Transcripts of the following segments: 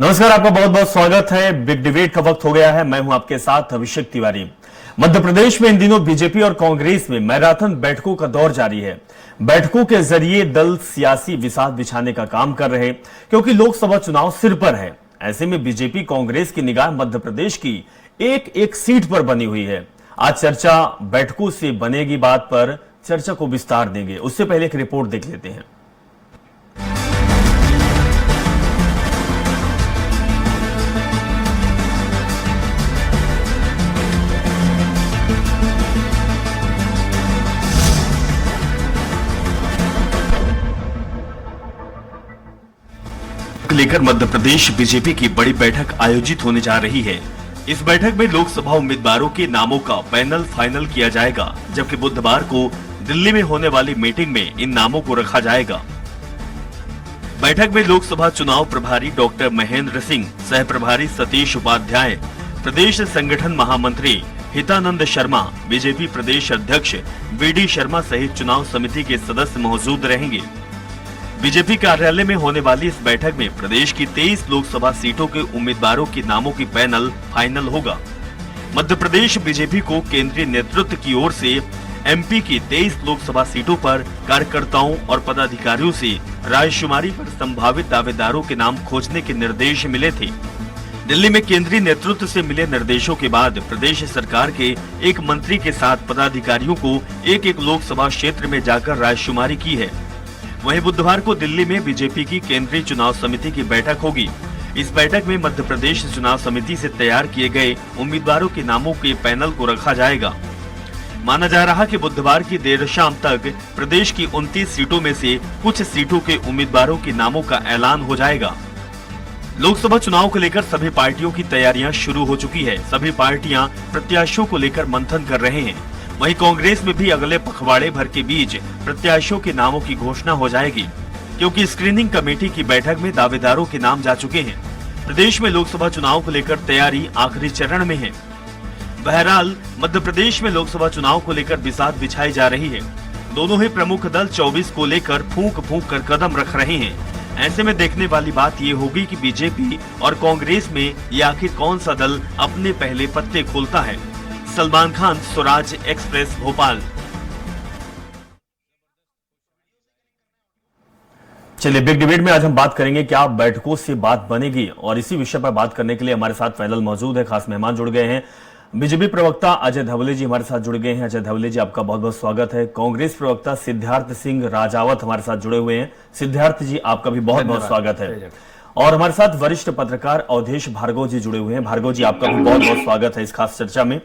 नमस्कार, आपका बहुत बहुत स्वागत है। बिग डिबेट का वक्त हो गया है। मैं हूं आपके साथ अभिषेक तिवारी। मध्य प्रदेश में इन दिनों बीजेपी और कांग्रेस में मैराथन बैठकों का दौर जारी है। बैठकों के जरिए दल सियासी विसात बिछाने का काम कर रहे, क्योंकि लोकसभा चुनाव सिर पर है। ऐसे में बीजेपी कांग्रेस की निगाह मध्य प्रदेश की एक एक सीट पर बनी हुई है। आज चर्चा बैठकों से बनेगी बात पर चर्चा को विस्तार देंगे। उससे पहले एक रिपोर्ट देख लेते हैं। लेकर मध्य प्रदेश बीजेपी की बड़ी बैठक आयोजित होने जा रही है। इस बैठक में लोकसभा उम्मीदवारों के नामों का पैनल फाइनल किया जाएगा, जबकि बुधवार को दिल्ली में होने वाली मीटिंग में इन नामों को रखा जाएगा। बैठक में लोकसभा चुनाव प्रभारी डॉक्टर महेंद्र सिंह, सह प्रभारी सतीश उपाध्याय, प्रदेश संगठन महामंत्री हितानंद शर्मा, बीजेपी प्रदेश अध्यक्ष वीडी शर्मा सहित चुनाव समिति के सदस्य मौजूद रहेंगे। बीजेपी कार्यालय में होने वाली इस बैठक में प्रदेश की 23 लोकसभा सीटों के उम्मीदवारों के नामों की पैनल फाइनल होगा। मध्य प्रदेश बीजेपी को केंद्रीय नेतृत्व की ओर से एमपी की 23 लोकसभा सीटों पर कार्यकर्ताओं और पदाधिकारियों से रायशुमारी पर संभावित दावेदारों के नाम खोजने के निर्देश मिले थे। दिल्ली में केंद्रीय नेतृत्व से मिले निर्देशों के बाद प्रदेश सरकार के एक मंत्री के साथ पदाधिकारियों को एक एक लोकसभा क्षेत्र में जाकर रायशुमारी की है। वहीं बुधवार को दिल्ली में बीजेपी की केंद्रीय चुनाव समिति की बैठक होगी। इस बैठक में मध्य प्रदेश चुनाव समिति से तैयार किए गए उम्मीदवारों के नामों के पैनल को रखा जाएगा। माना जा रहा कि बुधवार की देर शाम तक प्रदेश की 29 सीटों में से कुछ सीटों के उम्मीदवारों के नामों का ऐलान हो जाएगा। लोकसभा चुनाव को लेकर सभी पार्टियों की तैयारियां शुरू हो चुकी है। सभी पार्टियां प्रत्याशियों को लेकर मंथन कर रहे हैं। वहीं कांग्रेस में भी अगले पखवाड़े भर के बीच प्रत्याशियों के नामों की घोषणा हो जाएगी, क्योंकि स्क्रीनिंग कमेटी की बैठक में दावेदारों के नाम जा चुके हैं। प्रदेश में लोकसभा चुनाव को लेकर तैयारी आखिरी चरण में है। बहरहाल मध्य प्रदेश में लोकसभा चुनाव को लेकर बिसात बिछाई जा रही है। दोनों ही प्रमुख दल 24 को लेकर फूंक फूंक कर कदम रख रहे हैं। ऐसे में देखने वाली बात ये होगी कि बीजेपी और कांग्रेस में ये आखिर कौन सा दल अपने पहले पत्ते खोलता है। सलमान खान, स्वराज एक्सप्रेस, भोपाल। चलिए, बिग डिबेट में आज हम बात करेंगे क्या बैठकों से बात बनेगी, और इसी विषय पर बात करने के लिए हमारे साथ पैनल मौजूद है। खास मेहमान जुड़ गए हैं। बीजेपी प्रवक्ता अजय धवले जी हमारे साथ जुड़ गए हैं। अजय धवले जी, आपका बहुत बहुत स्वागत है। कांग्रेस प्रवक्ता सिद्धार्थ सिंह राजावत हमारे साथ जुड़े हुए हैं। सिद्धार्थ जी, आपका भी बहुत बहुत स्वागत है। और हमारे साथ वरिष्ठ पत्रकार अवधेश भार्गव जी जुड़े हुए हैं। भार्गव जी, आपका भी बहुत बहुत स्वागत है इस खास चर्चा में।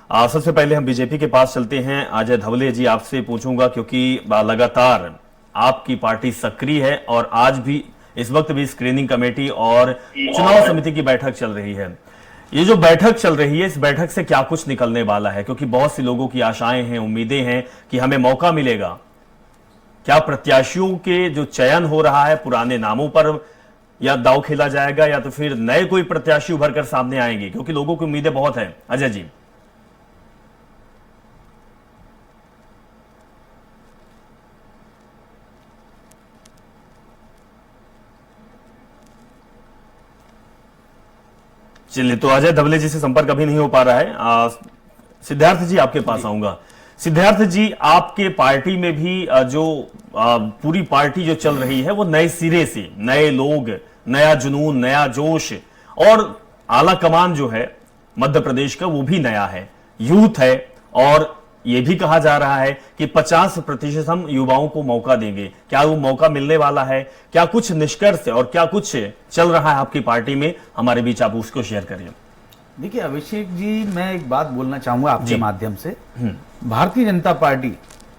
सबसे पहले हम बीजेपी के पास चलते हैं। अजय धवले जी, आपसे पूछूंगा, क्योंकि लगातार आपकी पार्टी सक्रिय है और आज भी इस वक्त भी स्क्रीनिंग कमेटी और चुनाव समिति की बैठक चल रही है। ये जो बैठक चल रही है, इस बैठक से क्या कुछ निकलने वाला है? क्योंकि बहुत सी लोगों की आशाएं हैं, उम्मीदें हैं कि हमें मौका मिलेगा। क्या प्रत्याशियों के जो चयन हो रहा है पुराने नामों पर या दांव खेला जाएगा, या तो फिर नए कोई प्रत्याशी उभर कर सामने आएंगे? क्योंकि लोगों की उम्मीदें बहुत है। अजय जी, चलिए, तो अजय धवले जी से संपर्क अभी नहीं हो पा रहा है। सिद्धार्थ जी, आपके पास आऊंगा। सिद्धार्थ जी, आपके पार्टी में भी जो पूरी पार्टी जो चल रही है वो नए सिरे से, नए लोग, नया जुनून, नया जोश, और आला कमान जो है मध्य प्रदेश का वो भी नया है, यूथ है। और ये भी कहा जा रहा है कि 50% हम युवाओं को मौका देंगे। क्या वो मौका मिलने वाला है? क्या कुछ निष्कर्ष और क्या कुछ चल रहा है आपकी पार्टी में? हमारे बीच आप उसको शेयर करिए। देखिए अभिषेक जी, मैं एक बात बोलना चाहूंगा आपके माध्यम से। भारतीय जनता पार्टी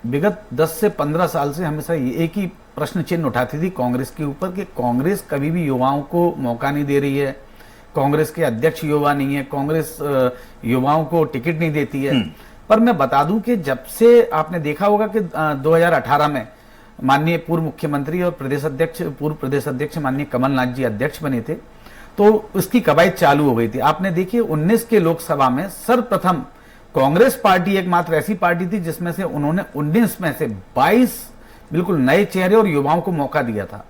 विगत 10 से 15 साल से हमेशा एक ही प्रश्न चिन्ह उठाती थी कांग्रेस के ऊपर कि कांग्रेस कभी भी युवाओं को मौका नहीं दे रही है, कांग्रेस के अध्यक्ष युवा नहीं है, कांग्रेस युवाओं को टिकट नहीं देती है। पर मैं बता दूं कि जब से आपने देखा होगा कि 2018 में माननीय पूर्व मुख्यमंत्री और पूर्व प्रदेश अध्यक्ष माननीय कमलनाथ जी अध्यक्ष बने थे, तो उसकी कवायद चालू हो गई थी। आपने देखिए 19 के लोकसभा में सर्वप्रथम कांग्रेस पार्टी एकमात्र ऐसी पार्टी थी जिसमें से उन्होंने 19 में से 22 बिल्कुल नए चेहरे और युवाओं को मौका दिया था।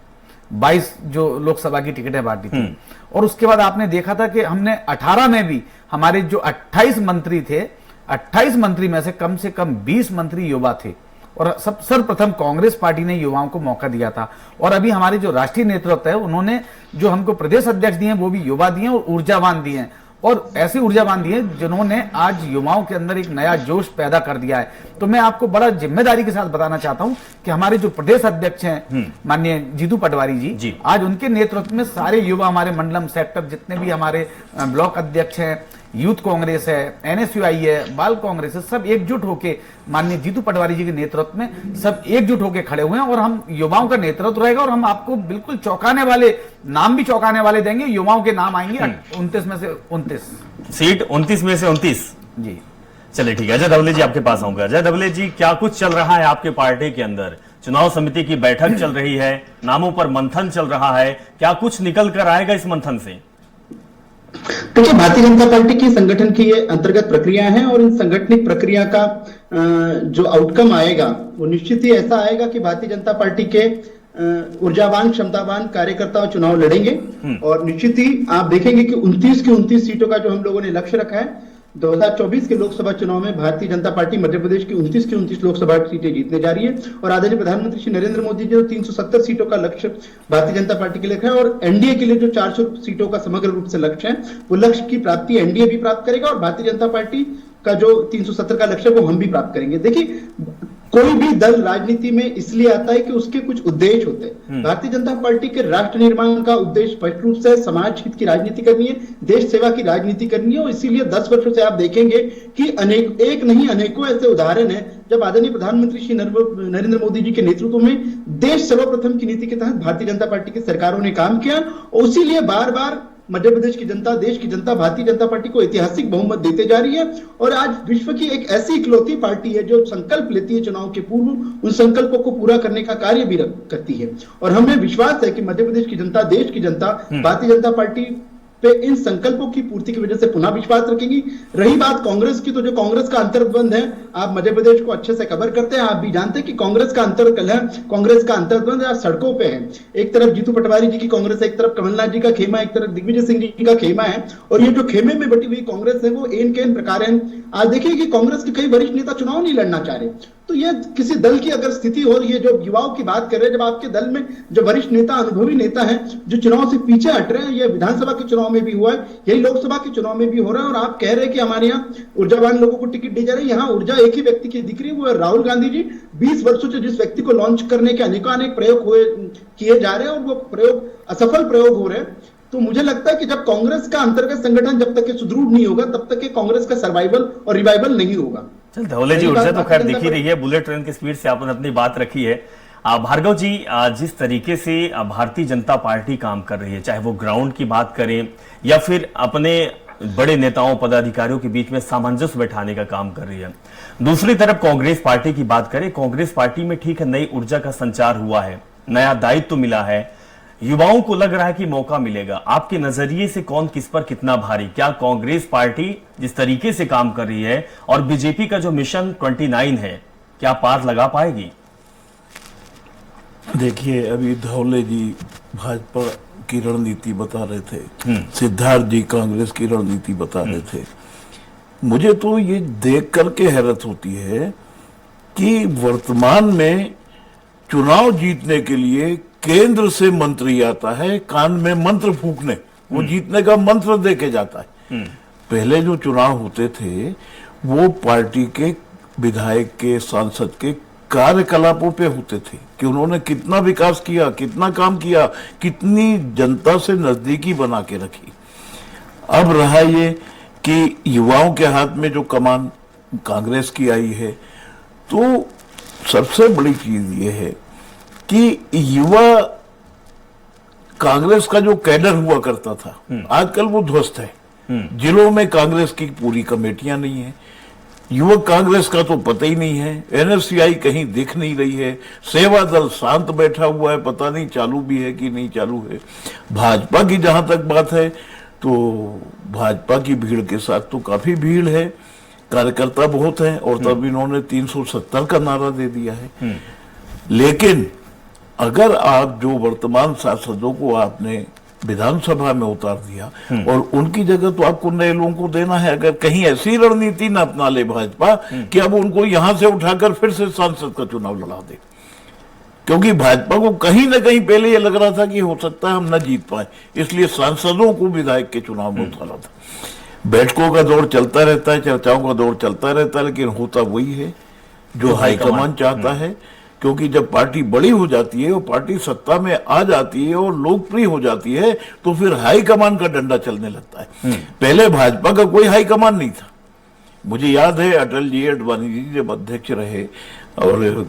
22 जो लोकसभा की टिकटें बांटी थी। और उसके बाद आपने देखा था कि हमने 18 में भी हमारे जो 28 मंत्री थे, 28 मंत्री में से कम 20 मंत्री युवा थे। और सर्वप्रथम कांग्रेस पार्टी ने युवाओं को मौका दिया था। और अभी हमारे जो राष्ट्रीय नेतृत्व है उन्होंने जो हमको प्रदेश अध्यक्ष दिए हैं वो भी युवा दिए और ऊर्जावान दिए हैं, और ऐसे ऊर्जावान दिए जिन्होंने आज युवाओं के अंदर एक नया जोश पैदा कर दिया है। तो मैं आपको बड़ा जिम्मेदारी के साथ बताना चाहता हूं कि हमारे जो प्रदेश अध्यक्ष हैं माननीय जीतू पटवारी जी, आज उनके नेतृत्व में सारे युवा, हमारे मंडलम सेक्टर जितने भी हमारे ब्लॉक अध्यक्ष हैं, यूथ कांग्रेस है, एनएसयूआई है, बाल कांग्रेस है, सब एकजुट होके माननीय जीतू पटवारी जी के नेतृत्व में सब एकजुट होके खड़े हुए हैं। और हम युवाओं का नेतृत्व रहेगा और हम आपको बिल्कुल चौंकाने वाले नाम भी चौंकाने वाले देंगे। युवाओं के नाम आएंगे 29 में से 29 सीट, 29 में से 29 जी। चलिए ठीक है, अजय धवले जी आपके पास आऊंगा। अजय धवले जी, क्या कुछ चल रहा है आपके पार्टी के अंदर? चुनाव समिति की बैठक चल रही है, नामों पर मंथन चल रहा है, क्या कुछ निकल कर आएगा इस मंथन से? देखिए, भारतीय जनता पार्टी की संगठन की ये अंतर्गत प्रक्रिया है और इन संगठनिक प्रक्रिया का जो आउटकम आएगा वो निश्चित ही ऐसा आएगा कि भारतीय जनता पार्टी के ऊर्जावान, क्षमतावान कार्यकर्ता चुनाव लड़ेंगे। और निश्चित ही आप देखेंगे कि 29 की 29 सीटों का जो हम लोगों ने लक्ष्य रखा है, 2024 के लोकसभा चुनाव में भारतीय जनता पार्टी मध्य प्रदेश की 29 की 29 लोकसभा सीटें जीतने जा रही है। और आदरणीय प्रधानमंत्री श्री नरेंद्र मोदी जी ने 370 सीटों का लक्ष्य भारतीय जनता पार्टी के लिए रखा है और एनडीए के लिए जो 400 सीटों का समग्र रूप से लक्ष्य है, वो लक्ष्य की प्राप्ति एनडीए भी प्राप्त करेगा और भारतीय जनता पार्टी का जो 370 का लक्ष्य है वो हम भी प्राप्त करेंगे। देखिए, कोई भी दल राजनीति में इसलिए आता है कि उसके कुछ उद्देश्य होते हैं। भारतीय जनता पार्टी के राष्ट्र निर्माण का उद्देश्य स्पष्ट रूप से समाज हित की राजनीति करनी है, देश सेवा की राजनीति करनी है। और इसीलिए 10 वर्षों से आप देखेंगे कि एक नहीं अनेकों ऐसे उदाहरण हैं जब आदरणीय प्रधानमंत्री श्री नरेंद्र मोदी जी के नेतृत्व में देश सर्वप्रथम की नीति के तहत भारतीय जनता पार्टी की सरकारों ने काम किया। और इसीलिए बार बार मध्य प्रदेश की जनता, देश की जनता भारतीय जनता पार्टी को ऐतिहासिक बहुमत देते जा रही है। और आज विश्व की एक ऐसी इकलौती पार्टी है जो संकल्प लेती है चुनाव के पूर्व, उन संकल्पों को पूरा करने का कार्य भी करती है। और हमें विश्वास है कि मध्य प्रदेश की जनता, देश की जनता भारतीय जनता पार्टी पे इन संकल्पों की पूर्ति की वजह से पुनः विश्वास रखेंगी। रही बात कांग्रेस की, तो जो कांग्रेस का अंतर्द्वंद है, आप मध्य प्रदेश को अच्छे से कवर करते हैं, आप भी जानते हैं कि कांग्रेस का अंतर्कलह, कांग्रेस का अंतर्द्वंद आज सड़कों पे है। एक तरफ जीतू पटवारी जी की कांग्रेस है, एक तरफ कमलनाथ जी का खेमा, एक तरफ दिग्विजय सिंह जी का खेमा है। और ये जो खेमे में बटी हुई कांग्रेस है वो एन के एन प्रकार है। आज देखिए कि कांग्रेस के कई वरिष्ठ नेता चुनाव नहीं लड़ना चाह रहे। तो ये किसी दल की अगर स्थिति हो, ये जो युवाओं की बात कर रहे हैं, जब आपके दल में जो वरिष्ठ नेता, अनुभवी नेता हैं जो चुनाव से पीछे हट रहे हैं, ये विधानसभा के चुनाव में भी हुआ है, यही लोकसभा के चुनाव में भी हो रहा है। और आप कह रहे हैं कि हमारे यहाँ ऊर्जावान लोगों को टिकट दी जा रही है। यहाँ ऊर्जा एक ही व्यक्ति की दिख रही है, वो है राहुल गांधी जी। 20 वर्षों से जिस व्यक्ति को लॉन्च करने के अनेक प्रयोग किए जा रहे हैं और वो प्रयोग असफल प्रयोग हो रहे हैं। तो मुझे लगता है कि जब कांग्रेस का अंतर्गत संगठन जब तक सुदृढ़ नहीं होगा, तब तक कांग्रेस का सर्वाइवल और रिवाइवल नहीं होगा। चल धवले जी, ऊर्जा तो खैर दिख ही रही है, बुलेट ट्रेन की स्पीड से आपने अपनी बात रखी है। भार्गव जी, जिस तरीके से भारतीय जनता पार्टी काम कर रही है, चाहे वो ग्राउंड की बात करें या फिर अपने बड़े नेताओं, पदाधिकारियों के बीच में सामंजस्य बैठाने का काम कर रही है, दूसरी तरफ कांग्रेस पार्टी की बात करें, कांग्रेस पार्टी में ठीक है नई ऊर्जा का संचार हुआ है, नया दायित्व मिला है, युवाओं को लग रहा है कि मौका मिलेगा। आपके नजरिए से कौन किस पर कितना भारी? क्या कांग्रेस पार्टी जिस तरीके से काम कर रही है और बीजेपी का जो मिशन 29 है, क्या पार लगा पाएगी? देखिए, अभी धवले जी भाजपा की रणनीति बता रहे थे, सिद्धार्थ जी कांग्रेस की रणनीति बता रहे थे। मुझे तो ये देख करके हैरत होती है कि वर्तमान में चुनाव जीतने के लिए केंद्र से मंत्री आता है कान में मंत्र फूकने, वो जीतने का मंत्र देके जाता है। पहले जो चुनाव होते थे वो पार्टी के विधायक के, सांसद के कार्यकलापों पे होते थे कि उन्होंने कितना विकास किया, कितना काम किया, कितनी जनता से नजदीकी बना के रखी। अब रहा ये कि युवाओं के हाथ में जो कमान कांग्रेस की आई है, तो सबसे बड़ी चीज ये है कि युवा कांग्रेस का जो कैडर हुआ करता था, आजकल वो ध्वस्त है। जिलों में कांग्रेस की पूरी कमेटियां नहीं है, युवक कांग्रेस का तो पता ही नहीं है, एनएसयूआई कहीं दिख नहीं रही है, सेवा दल शांत बैठा हुआ है, पता नहीं चालू भी है कि नहीं चालू है। भाजपा की जहां तक बात है तो भाजपा की भीड़ के साथ तो काफी भीड़ है, कार्यकर्ता बहुत हैं और तब इन्होंने 370 का नारा दे दिया है। लेकिन अगर आप जो वर्तमान सांसदों को आपने विधानसभा में उतार दिया और उनकी जगह तो आपको नए लोगों को देना है, अगर कहीं ऐसी रणनीति न अपना ले भाजपा कि अब उनको यहां से उठाकर फिर से सांसद का चुनाव लड़ा दे, क्योंकि भाजपा को कहीं ना कहीं पहले ये लग रहा था कि हो सकता है हम न जीत पाए, इसलिए सांसदों को विधायक के चुनाव में उतारा था। बैठकों का दौर चलता रहता है, चर्चाओं का दौर चलता रहता है, लेकिन होता वही है जो हाईकमान चाहता है, क्योंकि जब पार्टी बड़ी हो जाती है और पार्टी सत्ता में आ जाती है और लोकप्रिय हो जाती है तो फिर हाईकमान का डंडा चलने लगता है। पहले भाजपा का कोई हाईकमान नहीं था। मुझे याद है अटल जी अडवाणी जी जब अध्यक्ष रहे और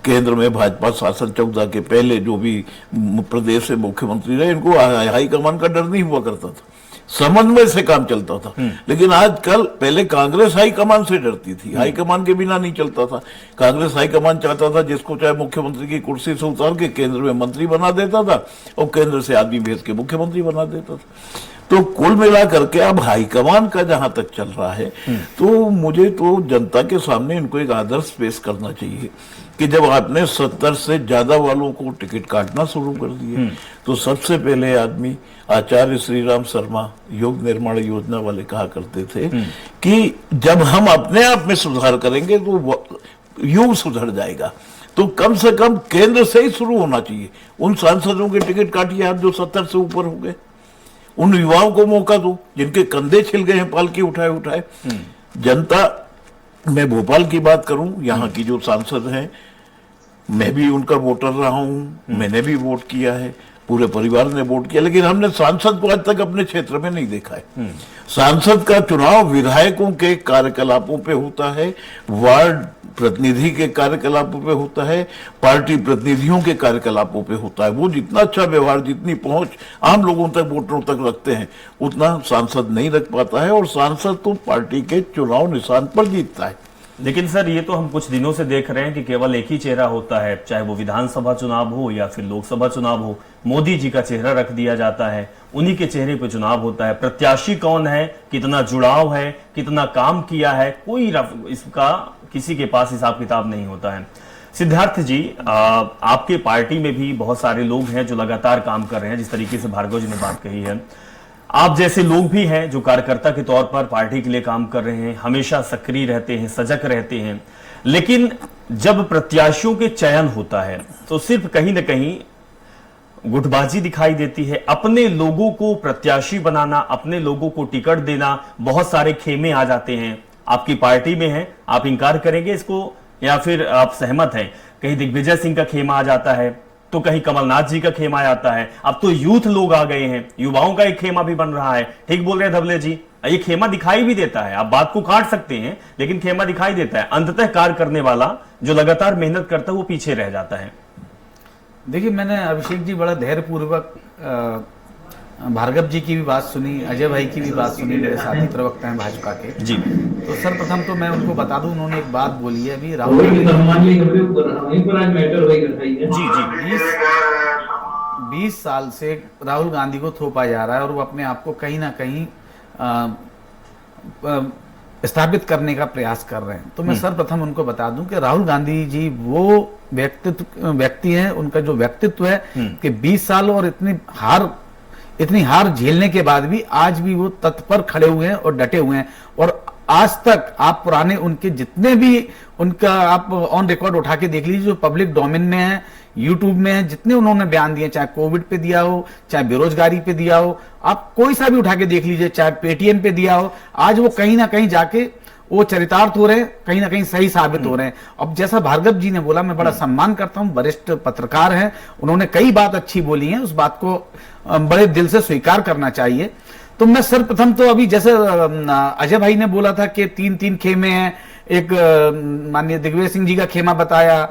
केंद्र में भाजपा शासन 14 के पहले जो भी प्रदेश से मुख्यमंत्री रहे, इनको हाईकमान का डर नहीं हुआ करता था, समन्वय से काम चलता था। लेकिन आजकल, पहले कांग्रेस हाईकमान से डरती थी, हाईकमान के बिना नहीं चलता था। कांग्रेस हाईकमान चाहता था जिसको चाहे मुख्यमंत्री की कुर्सी से उतार के केंद्र में मंत्री बना देता था और केंद्र से आदमी भेज के मुख्यमंत्री बना देता था। तो कुल मिला करके अब हाईकमान का जहां तक चल रहा है, तो मुझे तो जनता के सामने इनको एक आदर्श पेश करना चाहिए कि जब आपने 70 से ज्यादा वालों को टिकट काटना शुरू कर दिए, तो सबसे पहले आदमी आचार्य श्री राम शर्मा योग निर्माण योजना वाले कहा करते थे कि जब हम अपने आप में सुधार करेंगे तो युग सुधर जाएगा। तो कम से कम केंद्र से ही शुरू होना चाहिए। उन सांसदों के टिकट काटिए आप जो 70 से ऊपर हो गए, उन युवाओं को मौका दो जिनके कंधे छिल गए हैं पालकी उठाए उठाए। जनता, मैं भोपाल की बात करूं, यहाँ की जो सांसद हैं, मैं भी उनका वोटर रहा हूं, मैंने भी वोट किया है, पूरे परिवार ने वोट किया, लेकिन हमने सांसद को आज तक अपने क्षेत्र में नहीं देखा है। सांसद का चुनाव विधायकों के कार्यकलापों पे होता है, वार्ड प्रतिनिधि के कार्यकलापों पे होता है, पार्टी प्रतिनिधियों के कार्यकलापों पे होता है। वो जितना अच्छा व्यवहार, जितनी पहुंच आम लोगों तक, वोटरों तक रखते हैं, उतना सांसद नहीं रख पाता है, और सांसद तो पार्टी के चुनाव निशान पर जीतता है। लेकिन सर, ये तो हम कुछ दिनों से देख रहे हैं कि केवल एक ही चेहरा होता है, चाहे वो विधानसभा चुनाव हो या फिर लोकसभा चुनाव हो, मोदी जी का चेहरा रख दिया जाता है, उन्हीं के चेहरे पे चुनाव होता है। प्रत्याशी कौन है, कितना जुड़ाव है, कितना काम किया है, कोई इसका किसी के पास हिसाब किताब नहीं होता है। सिद्धार्थ जी, आपके पार्टी में भी बहुत सारे लोग हैं जो लगातार काम कर रहे हैं, जिस तरीके से भार्गव जी ने बात कही है। आप जैसे लोग भी हैं जो कार्यकर्ता के तौर पर पार्टी के लिए काम कर रहे हैं, हमेशा सक्रिय रहते हैं, सजग रहते हैं, लेकिन जब प्रत्याशियों के चयन होता है तो सिर्फ कहीं ना कहीं गुटबाजी दिखाई देती है। अपने लोगों को प्रत्याशी बनाना, अपने लोगों को टिकट देना, बहुत सारे खेमे आ जाते हैं। आपकी पार्टी में है, आप इंकार करेंगे इसको या फिर आप सहमत हैं? कहीं दिग्विजय सिंह का खेमा आ जाता है, तो कहीं कमलनाथ जी का खेमा आता है, अब तो यूथ लोग आ गए हैं, युवाओं का एक खेमा भी बन रहा है। ठीक बोल रहे हैं धवले जी, ये खेमा दिखाई भी देता है। आप बात को काट सकते हैं लेकिन खेमा दिखाई देता है। अंततः कार्य करने वाला जो लगातार मेहनत करता है वो पीछे रह जाता है। देखिए, मैंने अभिषेक जी बड़ा धैर्यपूर्वक भार्गव जी की भी बात सुनी, अजय भाई की भी बात सुनी, मेरे साथी प्रवक्ता हैं भाजपा के जी। तो सर्वप्रथम तो मैं उनको बता दूं, उन्होंने एक बात बोली है अभी राहुल जी 20 साल से राहुल गांधी को थोपा जा रहा है और वो अपने आप को कहीं ना कहीं स्थापित करने का प्रयास कर रहे हैं। तो मैं सर्वप्रथम उनको बता दूं कि राहुल गांधी जी वो व्यक्ति हैं, उनका जो व्यक्तित्व है कि 20 साल और इतनी हार झेलने के बाद भी आज भी वो तत्पर खड़े हुए हैं और डटे हुए हैं। और आज तक आप पुराने उनके जितने भी उनका आप ऑन रिकॉर्ड उठा के देख लीजिए, जो पब्लिक डोमेन में है, यूट्यूब में है, जितने उन्होंने बयान दिए, चाहे कोविड पे दिया हो, चाहे बेरोजगारी पे दिया हो, आप कोई सा भी उठा के देख लीजिए, चाहे पेटीएम पे दिया हो, आज वो कहीं ना कहीं जाके वो चरितार्थ हो रहे हैं, कहीं ना कहीं सही साबित हो रहे हैं। अब जैसा भार्गव जी ने बोला, मैं बड़ा सम्मान करता हूं, वरिष्ठ पत्रकार हैं, उन्होंने कई बात अच्छी बोली है, उस बात को बड़े दिल से स्वीकार करना चाहिए। तो मैं सर्वप्रथम तो अभी जैसे अजय भाई ने बोला था कि 3 खेमे हैं, एक माननीय दिग्विजय सिंह जी का खेमा बताया,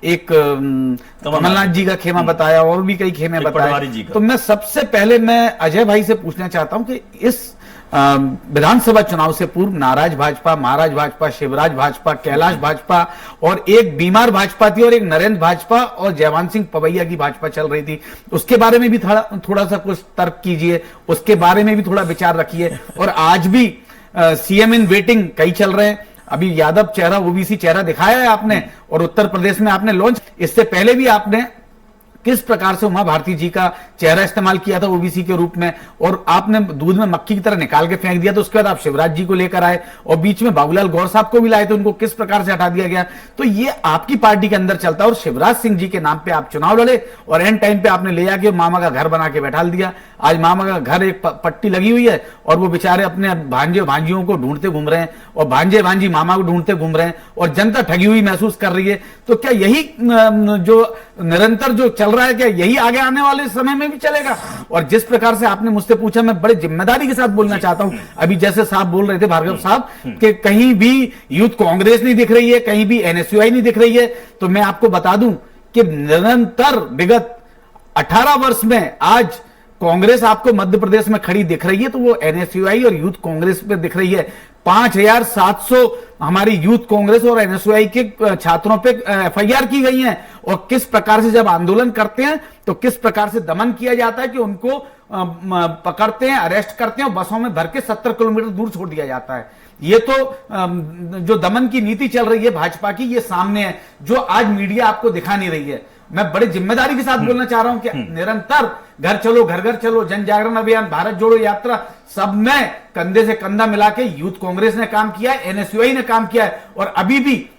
एक कमलनाथ जी का खेमा बताया, और भी कई खेमे बताए। तो मैं सबसे पहले मैं अजय भाई से पूछना चाहता हूं कि इस विधानसभा चुनाव से पूर्व नाराज भाजपा, महाराज भाजपा, शिवराज भाजपा, कैलाश भाजपा और एक बीमार भाजपा थी और एक नरेंद्र भाजपा और जयवंत सिंह पवैया की भाजपा चल रही थी। उसके बारे में भी थोड़ा सा कुछ तर्क कीजिए, उसके बारे में भी थोड़ा विचार रखिए। और आज भी सीएम इन वेटिंग कई चल रहे हैं। अभी यादव चेहरा, ओबीसी चेहरा दिखाया है आपने, और उत्तर प्रदेश में आपने लॉन्च, इससे पहले भी आपने किस प्रकार से उमा भारती जी का चेहरा इस्तेमाल किया था ओबीसी के रूप में, और आपने दूध में मक्खी की तरह निकाल के फेंक दिया। तो उसके बाद आप शिवराज जी को लेकर आए और बीच में बाबूलाल गौर साहब को भी लाए थे, उनको किस प्रकार से हटा दिया गया। तो ये आपकी पार्टी के अंदर चलता है और शिवराज सिंह जी के नाम पे आप चुनाव लड़े और एंड टाइम पे आपने ले जाके मामा का घर बना के बैठा दिया। आज मामा का घर एक पट्टी लगी हुई है और वो बेचारे अपने भांजे भांजियों को ढूंढते घूम रहे हैं और भांजे भांजी मामा को ढूंढते घूम रहे हैं और जनता ठगी हुई महसूस कर रही है। तो क्या यही जो निरंतर जो चल रहा है, क्या यही आगे आने वाले समय में भी चलेगा? और जिस प्रकार से आपने मुझसे पूछा, मैं बड़े जिम्मेदारी के साथ बोलना चाहता हूं। अभी जैसे साहब बोल रहे थे भार्गव साहब कि कहीं भी यूथ कांग्रेस नहीं दिख रही है, कहीं भी एनएसयूआई नहीं दिख रही है, तो मैं आपको बता दूं कि निरंतर विगत 18 वर्ष में आज कांग्रेस आपको मध्य प्रदेश में खड़ी दिख रही है तो वो एनएसयूआई और यूथ कांग्रेस पे दिख रही है। 5700 हमारी यूथ कांग्रेस और एनएसयूआई के छात्रों पे एफआईआर की गई हैं और किस प्रकार से जब आंदोलन करते हैं तो किस प्रकार से दमन किया जाता है कि उनको पकड़ते हैं, अरेस्ट करते हैं और बसों में भर के 70 किलोमीटर दूर छोड़ दिया जाता है। ये तो जो दमन की नीति चल रही है भाजपा की, ये सामने है, जो आज मीडिया आपको दिखा नहीं रही है। मैं बड़े जिम्मेदारी के साथ बोलना चाह रहा हूं कि निरंतर घर चलो घर घर चलो, जन जागरण अभियान, भारत जोड़ो यात्रा, सब में कंधे से कंधा मिला के यूथ कांग्रेस ने काम किया है, एनएसयूआई ने काम किया है और अभी भी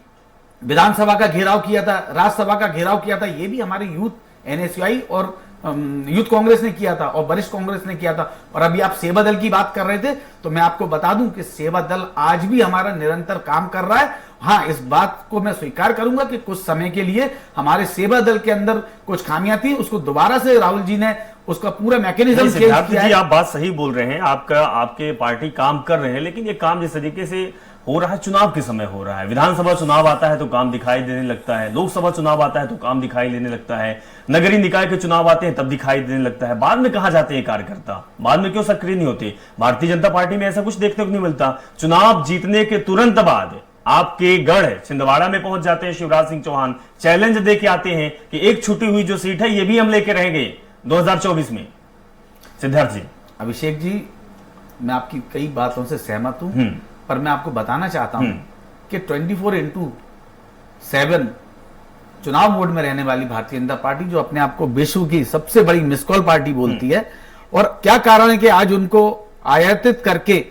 विधानसभा का घेराव किया था, राज्यसभा का घेराव किया था, ये भी हमारे यूथ एनएसयूआई और यूथ कांग्रेस ने किया था और वरिष्ठ कांग्रेस ने किया था। और अभी आप सेवा दल की बात कर रहे थे तो मैं आपको बता दूं कि सेवा दल आज भी हमारा निरंतर काम कर रहा है। हाँ, इस बात को मैं स्वीकार करूंगा कि कुछ समय के लिए हमारे सेवा दल के अंदर कुछ खामियां थी, उसको दोबारा से राहुल जी ने उसका पूरा मैकेनिज्म चेंज किया है। आप बात सही बोल रहे हैं, आपके पार्टी काम कर रहे हैं, लेकिन ये काम जिस तरीके से हो रहा है चुनाव के समय हो रहा है। विधानसभा चुनाव आता है तो काम दिखाई देने लगता है, लोकसभा चुनाव आता है तो काम दिखाई देने लगता है, नगरीय निकाय के चुनाव आते हैं तब दिखाई देने लगता है। बाद में कहां जाते हैं कार्यकर्ता, बाद में क्यों सक्रिय नहीं होते? भारतीय जनता पार्टी में ऐसा कुछ देखने को नहीं मिलता। चुनाव जीतने के तुरंत बाद आपके गढ़ छिंदवाड़ा में पहुंच जाते हैं शिवराज सिंह चौहान, चैलेंज दे के आते हैं कि एक छुट्टी हुई जो सीट है ये भी हम लेके रहेंगे 2024 में। सिद्धार्थ जी। अभिषेक जी, मैं आपकी कई बातों से सहमत हूं, पर मैं आपको बताना चाहता हूं कि 24/7 चुनाव मोड में रहने वाली भारतीय जनता पार्टी, जो अपने आप को विश्व की सबसे बड़ी मिस कॉल पार्टी बोलती है, और क्या कारण है कि आज उनको आयातित करके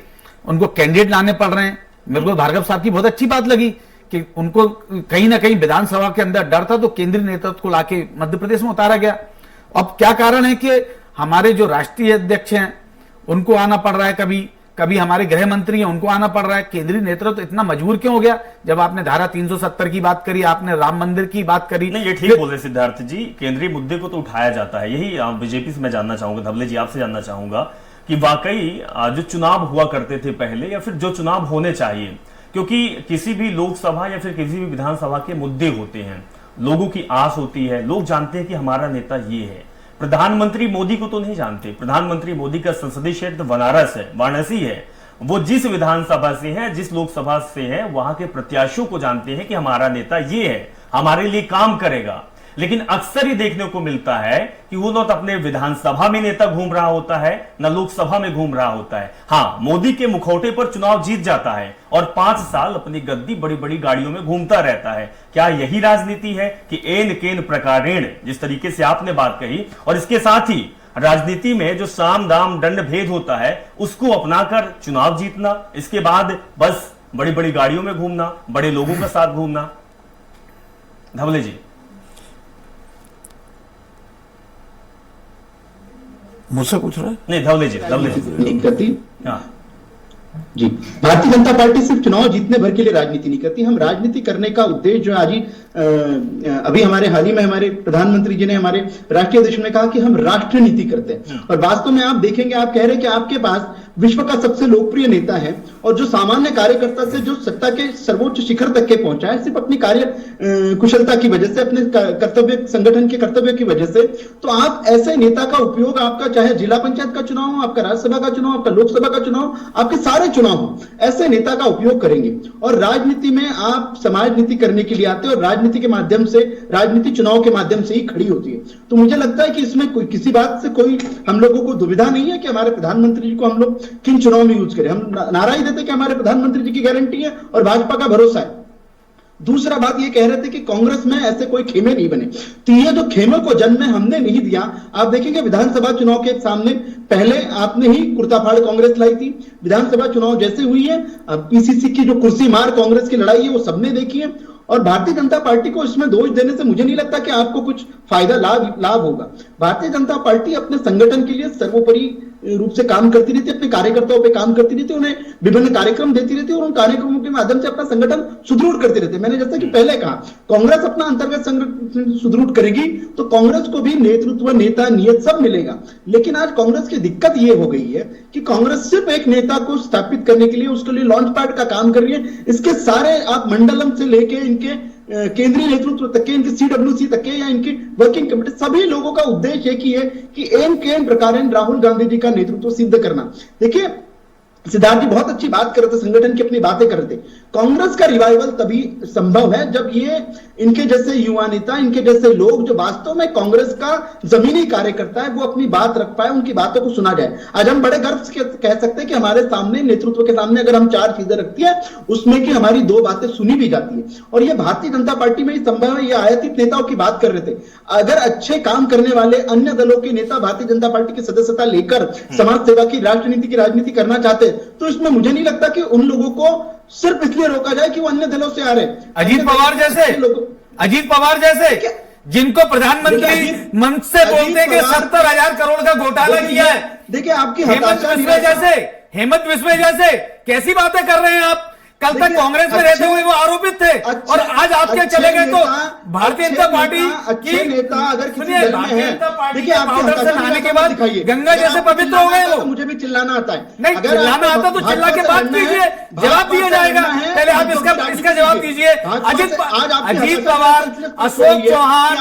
उनको कैंडिडेट लाने पड़ रहे हैं। मेरे को भार्गव साहब की बहुत अच्छी बात लगी कि उनको कहीं ना कहीं विधानसभा के अंदर डर था तो केंद्रीय नेतृत्व को लाके मध्य प्रदेश में उतारा गया। अब क्या कारण है कि हमारे जो राष्ट्रीय अध्यक्ष हैं उनको आना पड़ रहा है, कभी हमारे गृह मंत्री हैं उनको आना पड़ रहा है। केंद्रीय नेतृत्व इतना मजबूर क्यों हो गया? जब आपने धारा 370 की बात करी, आपने राम मंदिर की बात करी। नहीं, ये ठीक बोल रहे सिद्धार्थ जी, केंद्रीय मुद्दे को तो उठाया जाता है। यही बीजेपी से मैं जानना चाहूंगा, धवले जी आपसे जानना चाहूंगा कि वाकई जो चुनाव हुआ करते थे पहले या फिर जो चुनाव होने चाहिए, क्योंकि किसी भी लोकसभा या फिर किसी भी विधानसभा के मुद्दे होते हैं, लोगों की आस होती है, लोग जानते हैं कि हमारा नेता ये है। प्रधानमंत्री मोदी को तो नहीं जानते, प्रधानमंत्री मोदी का संसदीय क्षेत्र बनारस है, वाराणसी है, वो जिस विधानसभा से है, जिस लोकसभा से है, वहां के प्रत्याशियों को जानते हैं कि हमारा नेता ये है, हमारे लिए काम करेगा। लेकिन अक्सर ही देखने को मिलता है कि वो न तो अपने विधानसभा में नेता घूम रहा होता है, न लोकसभा में घूम रहा होता है। हाँ, मोदी के मुखौटे पर चुनाव जीत जाता है और 5 साल अपनी गद्दी बड़ी बड़ी गाड़ियों में घूमता रहता है। क्या यही राजनीति है कि एन केन प्रकारेण, जिस तरीके से आपने बात कही, और इसके साथ ही राजनीति में जो साम दाम दंड भेद होता है उसको अपनाकर चुनाव जीतना, इसके बाद बस बड़ी बड़ी गाड़ियों में घूमना, बड़े लोगों के साथ घूमना? धवले जी। मुझसे पूछ रहा है? नहीं, धवले जी। गति। हाँ जी, भारतीय जनता पार्टी सिर्फ चुनाव जीतने भर के लिए राजनीति नहीं करती। हम राजनीति करने का उद्देश्य जो आज ही अभी हमारे हाल ही में हमारे प्रधानमंत्री जी ने हमारे राष्ट्रीय अध्यक्ष ने कहा कि हम राष्ट्र नीति करते हैं। और वास्तव में आप देखेंगे, आप कह रहे हैं कि आपके पास विश्व का सबसे लोकप्रिय नेता है और जो सामान्य कार्यकर्ता से जो सत्ता के सर्वोच्च शिखर तक के पहुंचा है सिर्फ अपनी कार्य कुशलता की वजह से, अपने कर्तव्य, संगठन के कर्तव्य की वजह से। तो आप ऐसे नेता का उपयोग, आपका चाहे जिला पंचायत का चुनाव हो, आपका राज्यसभा का चुनाव, आपका लोकसभा का चुनाव, आपके सारे चुनाव हो, ऐसे नेता का उपयोग करेंगे। और राजनीति में आप समाज नीति करने के लिए आते हैं और राजनीति के माध्यम से, राजनीति चुनाव के माध्यम से ही खड़ी होती है। तो मुझे लगता है कि इसमें कोई किसी बात से कोई हम लोगों को दुविधा नहीं है कि हमारे प्रधानमंत्री जी को हम लोग किन चुनाव में यूज करें। हम नारा ही देते कि हमारे प्रधानमंत्री जी की गारंटी है और भाजपा का भरोसा है। दूसरा बात ये कह रहे थे कि कांग्रेस में ऐसे कोई खेमे नहीं बने, तो ये जो खेमे को जन्म हमने नहीं दिया। आप देखेंगे विधानसभा चुनाव के सामने पहले आपने ही कुर्ताफाड़ कांग्रेस लाई थी, विधानसभा चुनाव जैसे हुई है पीसीसी की जो कुर्सी मार कांग्रेस की लड़ाई है वो सबने देखी है, और भारतीय जनता पार्टी को इसमें दोष देने से मुझे नहीं लगता कि आपको कुछ फायदा लाभ होगा। भारतीय जनता पार्टी अपने संगठन के लिए सर्वोपरि रूप से काम करती रहती है, अपने कार्यकर्ताओं पे काम करती रहती है, उन्हें विभिन्न कार्यक्रम देती रहती है और उन कार्यक्रमों के माध्यम से अपना संगठन सुदृढ़ करती रहती है। मैंने जैसा कि पहले कहा, कांग्रेस अपना अंतर्गत संगठन सुदृढ़ करेगी तो कांग्रेस को भी नेतृत्व, नेता, नियत सब मिलेगा। लेकिन आज कांग्रेस की दिक्कत ये हो गई है कि कांग्रेस सिर्फ एक नेता को स्थापित करने के लिए, उसके लिए लॉन्च पैड का काम कर रही है। इसके सारे आप मंडलम से लेके इनके केंद्रीय नेतृत्व तक के, इनके सीडब्ल्यूसी तक के या इनकी वर्किंग कमेटी, सभी लोगों का उद्देश्य एक ही है कि एम के एम प्रकार राहुल गांधी जी का नेतृत्व सिद्ध करना। देखिए सिद्धार्थ जी बहुत अच्छी बात कर रहे थे, संगठन की अपनी बातें कर रहे थे। कांग्रेस का रिवाइवल तभी संभव है जब ये इनके जैसे युवा नेता, इनके जैसे लोग जो वास्तव में कांग्रेस का जमीनी कार्यकर्ता है वो अपनी बात रख पाए, उनकी बातों को सुना जाए। आज हम बड़े गर्व से कह सकते हैं कि हमारे सामने, नेतृत्व के सामने अगर हम 4 चीजें रखती है उसमें की हमारी 2 बातें सुनी भी जाती है, और ये भारतीय जनता पार्टी में ही संभव है। ये आयातित नेताओं की बात कर रहे थे, अगर अच्छे काम करने वाले अन्य दलों के नेता भारतीय जनता पार्टी की सदस्यता लेकर समाज सेवा की, राजनीति करना चाहते तो इसमें मुझे नहीं लगता कि उन लोगों को सिर्फ इसलिए रोका जाए कि वो अन्य दलों से आ रहे। अजीत पवार जैसे जिनको प्रधानमंत्री मंच से बोलते कि 70,000 करोड़ का घोटाला किया है। देखिए आपकी हेमंत बिस्वे जैसे कैसी बातें कर रहे हैं आप? कल तक कांग्रेस में रहते हुए वो आरोपित थे और आज आपके चले गए तो भारतीय जनता पार्टी की नेता अगर किसी दल में है, देखिए पाउडर से नहाने के बाद गंगा जैसे पवित्र हो गए वो। मुझे भी चिल्लाना आता है, नहीं चिल्लाना आता तो चिल्ला के बात कीजिए, जवाब दिया जाएगा। पहले आप इसका जवाब दीजिए। अजीत पवार, अशोक चौहान,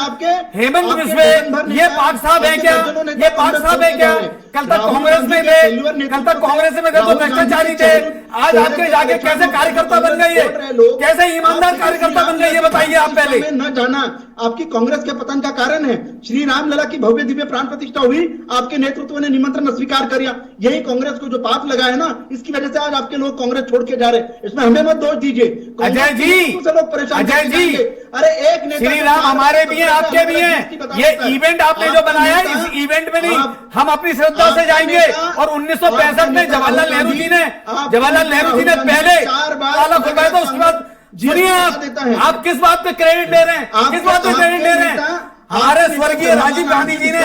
हेमंत बिस्वे, ये पाक साहब है क्या? ये पाक साहब है क्या? कल तक कांग्रेस में थे, कल तक कांग्रेस में थे तो भ्रष्टाचारी थे, आज आपके जाके कैसे कार्यकर्ता बन गई है, कैसे ईमानदार कार्यकर्ता बन गई है, बताइए आप पहले। न जाना आपकी कांग्रेस के पतन का कारण है। श्री राम लला की भव्य दिव्य प्राण प्रतिष्ठा हुई, आपके नेतृत्व ने निमंत्रण अस्वीकार किया, यही कांग्रेस को जो पाप लगा है ना, इसकी वजह से आज आपके लोग कांग्रेस छोड़ के जा रहे। इसमें हमें मत दोष दीजिए। अजय जी, लोग परेशान, अजय जी, अरे एक नेता, श्री राम हमारे भी हैं, आपके भी हैं। ये इवेंट आपने जो बनाया है, इस इवेंट में नहीं, हम अपनी श्रद्धा से जाएंगे। और 1965 में जवाहरलाल नेहरू जी ने पहले ताला खुलवाया था, उसके बाद सुनिए आप किस बात पे क्रेडिट ले रहे हैं, किस बात पे क्रेडिट ले रहे हैं? हमारे स्वर्गीय राजीव गांधी जी ने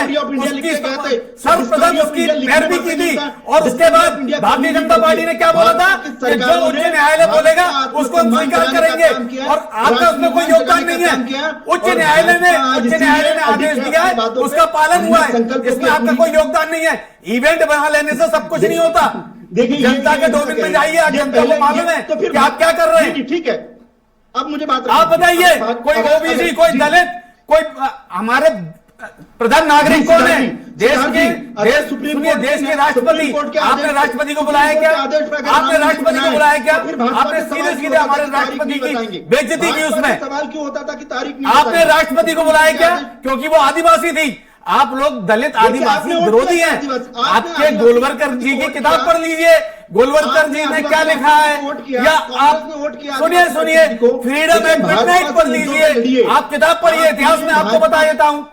सर्वप्रथम उसकी पैरवी की थी और उसके बाद भारतीय जनता पार्टी ने क्या बोला था कि जो उच्च न्यायालय बोलेगा उसको हम स्वीकार करेंगे, और आपका उसमें कोई योगदान नहीं है। उच्च न्यायालय ने आदेश दिया है, उसका पालन हुआ है, इसमें आपका कोई योगदान नहीं है। इवेंट बना लेने से सब कुछ नहीं होता। देखिए जनता के डोमेन में जाइए, जनता को मालूम है कि आप क्या कर रहे हैं। ठीक है, अब मुझे बात आप बताइए, कोई ओबीसी, कोई दलित, कोई हमारे प्रधान नागरिक कौन है देश के? देश के राष्ट्रपति, आपने राष्ट्रपति को बुलाया क्या? आपने राष्ट्रपति को बुलाया क्या? आपने सीधे हमारे राष्ट्रपति की बेइज्जती की उसमें। सवाल क्यों होता था कि तारीख आपने राष्ट्रपति को बुलाया क्या? क्योंकि वो आदिवासी थी। आप लोग दलित आदिवासी विरोधी हैं। आपके गोलवलकर जी की किताब पढ़ लीजिए, गोलवलकर जी ने क्या लिखा है, या आप सुनिए फ्रीडम एंड मिडनाइट पढ़ लीजिए, आप किताब पढ़िए। इतिहास में आपको बता देता हूँ,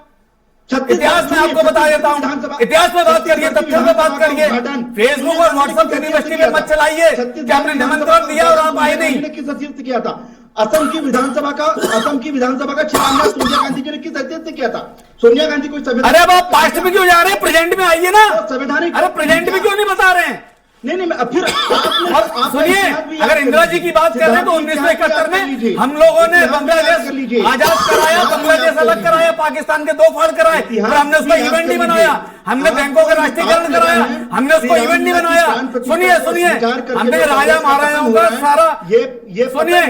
इतिहास में आपको बता देता हूँ, इतिहास में बात करिए, तथ्यों में बात करिए। फेसबुक और व्हाट्सएप यूनिवर्सिटी में मत चलाइए कि हमने निमंत्रण दिया और आप आए नहीं। किस हैसियत से किया था? असम की विधानसभा का शिलान्यास सोनिया गांधी जी ने किस हैसियत से किया था? सोनिया गांधी कोई अरे अब आप पास्ट में क्यों जा रहे हैं? प्रेजेंट में आइए ना। संवैधानिक, अरे प्रेजेंट में क्यों नहीं बता रहे हैं? नहीं फिर सुनिए, अगर इंदिरा जी की बात कर रहे हैं तो 1971 में हम लोगों ने बांग्लादेश आजाद कराया, बांग्लादेश अलग कराया, पाकिस्तान के 2 फाड़ कराए, पर हमने उसका इवेंट नहीं बनाया। हमने बैंकों का राष्ट्रीयकरण कराया, हमने उसको इवेंट नहीं बनाया। सुनिए हमने राजा महाराजाओं का सारा सुनिए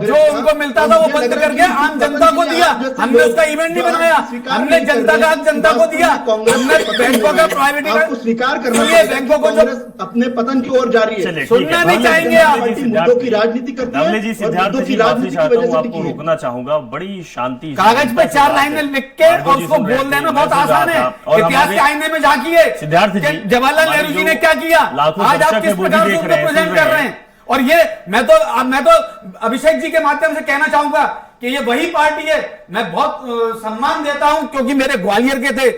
जो उनको मिलता था वो बंद करके आम जनता को दिया। हमने उसका इवेंट नहीं बनाया, हमने जनता का जनता को दिया। हमने बैंकों का प्राइवेटीकरण स्वीकार करना, बैंकों को जो अपने पतन की ओर जा रही है, सुनना नहीं चाहेंगे आप। मुद्दों की राजनीति करती है। जी सिद्धार्थ जी माफी चाहता हूँ, आपको रोकना चाहूंगा। बड़ी शांति, कागज पे 4 लाइनें लिख के और उसको बोल देना बहुत आसान है। इतिहास के आईने में झांकिए, सिद्धार्थ जी जवाहरलाल नेहरू जी ने क्या किया, आज आप किस प्रकार से उनको प्रेजेंट कर रहे हैं। और ये मैं तो अभिषेक जी के माध्यम से कहना चाहूंगा कि ये वही पार्टी है। मैं बहुत सम्मान देता हूं, क्योंकि मेरे ग्वालियर के थे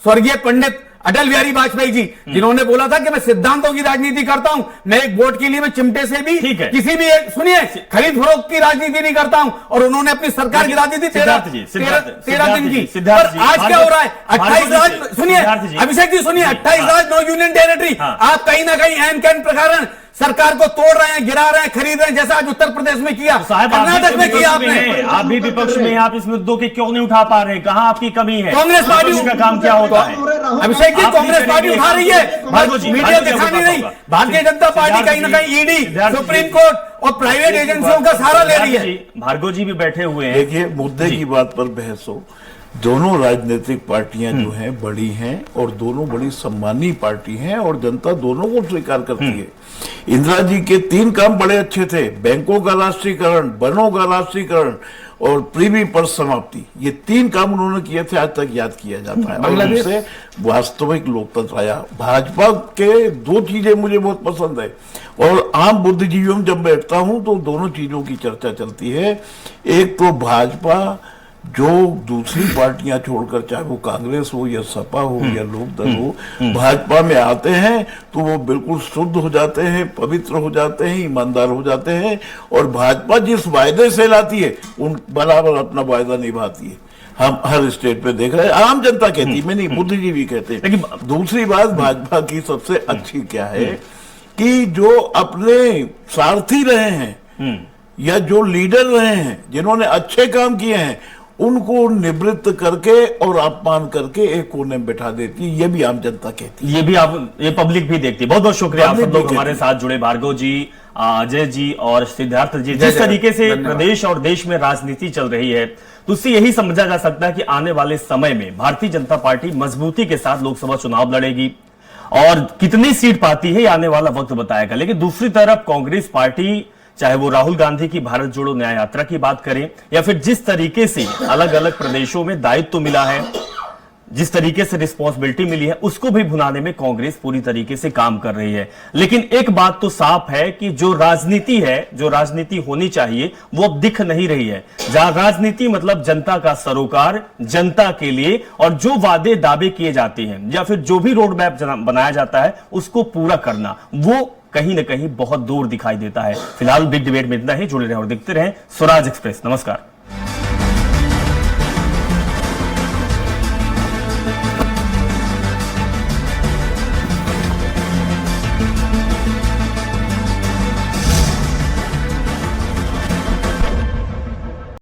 स्वर्गीय पंडित अटल बिहारी वाजपेयी जी, जिन्होंने बोला था कि मैं सिद्धांतों की राजनीति करता हूं, मैं एक वोट के लिए मैं चिमटे से भी किसी भी सुनिए खरीद फरोख्त की राजनीति नहीं करता हूं। और उन्होंने अपनी सरकार की राजनीति 13 दिन की। पर आज क्या हो रहा है? 28 राज्य, सुनिए अभिषेक जी सुनिए, 28 राज्य, 9 यूनियन टेरिटरी। आप कहीं ना कहीं एन कैन प्रकार सरकार को तोड़ रहे हैं, गिरा रहे हैं, खरीद रहे हैं, जैसा आज उत्तर प्रदेश में किया, कर्नाटक में किया आपने। आप भी विपक्ष में, आप इस मुद्दों के क्यों नहीं उठा पा रहे हैं? कहां आपकी कमी है? कांग्रेस पार्टी का काम क्या होता है? अभिषेक जी, कांग्रेस पार्टी उठा रही है, मीडिया दिखानी नहीं। भारतीय जनता पार्टी कहीं ना कहीं ईडी, सुप्रीम कोर्ट और प्राइवेट एजेंसियों का सहारा ले रही है। भार्गव जी भी बैठे हुए हैं। देखिए, मुद्दे की बात पर बहस हो, दोनों राजनीतिक पार्टियां जो हैं बड़ी हैं और दोनों बड़ी सम्मानीय पार्टी हैं और जनता दोनों को स्वीकार करती है। इंदिरा जी के 3 काम बड़े अच्छे थे, बैंकों का राष्ट्रीयकरण, वनों का राष्ट्रीयकरण और प्रीवी पर समाप्ति। ये 3 काम उन्होंने किए थे, आज तक याद किया जाता है और उनसे वास्तविक लोकतंत्र आया। भाजपा के 2 चीजें मुझे बहुत पसंद है और आम बुद्धिजीवियों में जब बैठता हूं तो दोनों चीजों की चर्चा चलती है। एक तो भाजपा जो दूसरी पार्टियां छोड़कर, चाहे वो कांग्रेस हो या सपा हो या लोकदल हो, भाजपा में आते हैं तो वो बिल्कुल शुद्ध हो जाते हैं, पवित्र हो जाते हैं, ईमानदार हो जाते हैं और भाजपा जिस वायदे से लाती है उन बराबर अपना वायदा निभाती है। हम हर स्टेट पे देख रहे हैं, आम जनता कहती है, मैं नहीं, बुद्धिजीवी कहते हैं। लेकिन दूसरी बात भाजपा की सबसे अच्छी क्या है कि जो अपने सारथी रहे हैं या जो लीडर रहे हैं, जिन्होंने अच्छे काम किए हैं, उनको निवृत्त करके और अपमान करके एक कोने में बैठा देती है। ये भी आम जनता कहती है, ये पब्लिक भी देखती है। बहुत बहुत शुक्रिया आप सब लोग हमारे साथ जुड़े, भार्गव जी, अजय जी और सिद्धार्थ जी। जिस तरीके से प्रदेश और देश में राजनीति चल रही है, तो उससे यही समझा जा सकता है कि आने वाले समय में भारतीय जनता पार्टी मजबूती के साथ लोकसभा चुनाव लड़ेगी और कितनी सीट पाती है आने वाला वक्त बताएगा। लेकिन दूसरी तरफ कांग्रेस पार्टी, चाहे वो राहुल गांधी की भारत जोड़ो न्याय यात्रा की बात करें या फिर जिस तरीके से अलग अलग प्रदेशों में दायित्व मिला है, जिस तरीके से रिस्पॉन्सिबिलिटी मिली है, उसको भी भुनाने में कांग्रेस पूरी तरीके से काम कर रही है। लेकिन एक बात तो साफ है कि जो राजनीति है, जो राजनीति होनी चाहिए, वो अब दिख नहीं रही है। जहां राजनीति मतलब जनता का सरोकार, जनता के लिए, और जो वादे दावे किए जाते हैं या फिर जो भी रोड मैप बनाया जाता है उसको पूरा करना, वो कहीं ना कहीं बहुत दूर दिखाई देता है। फिलहाल बिग डिबेट में इतना ही। जुड़े रहें और देखते रहें स्वराज एक्सप्रेस। नमस्कार।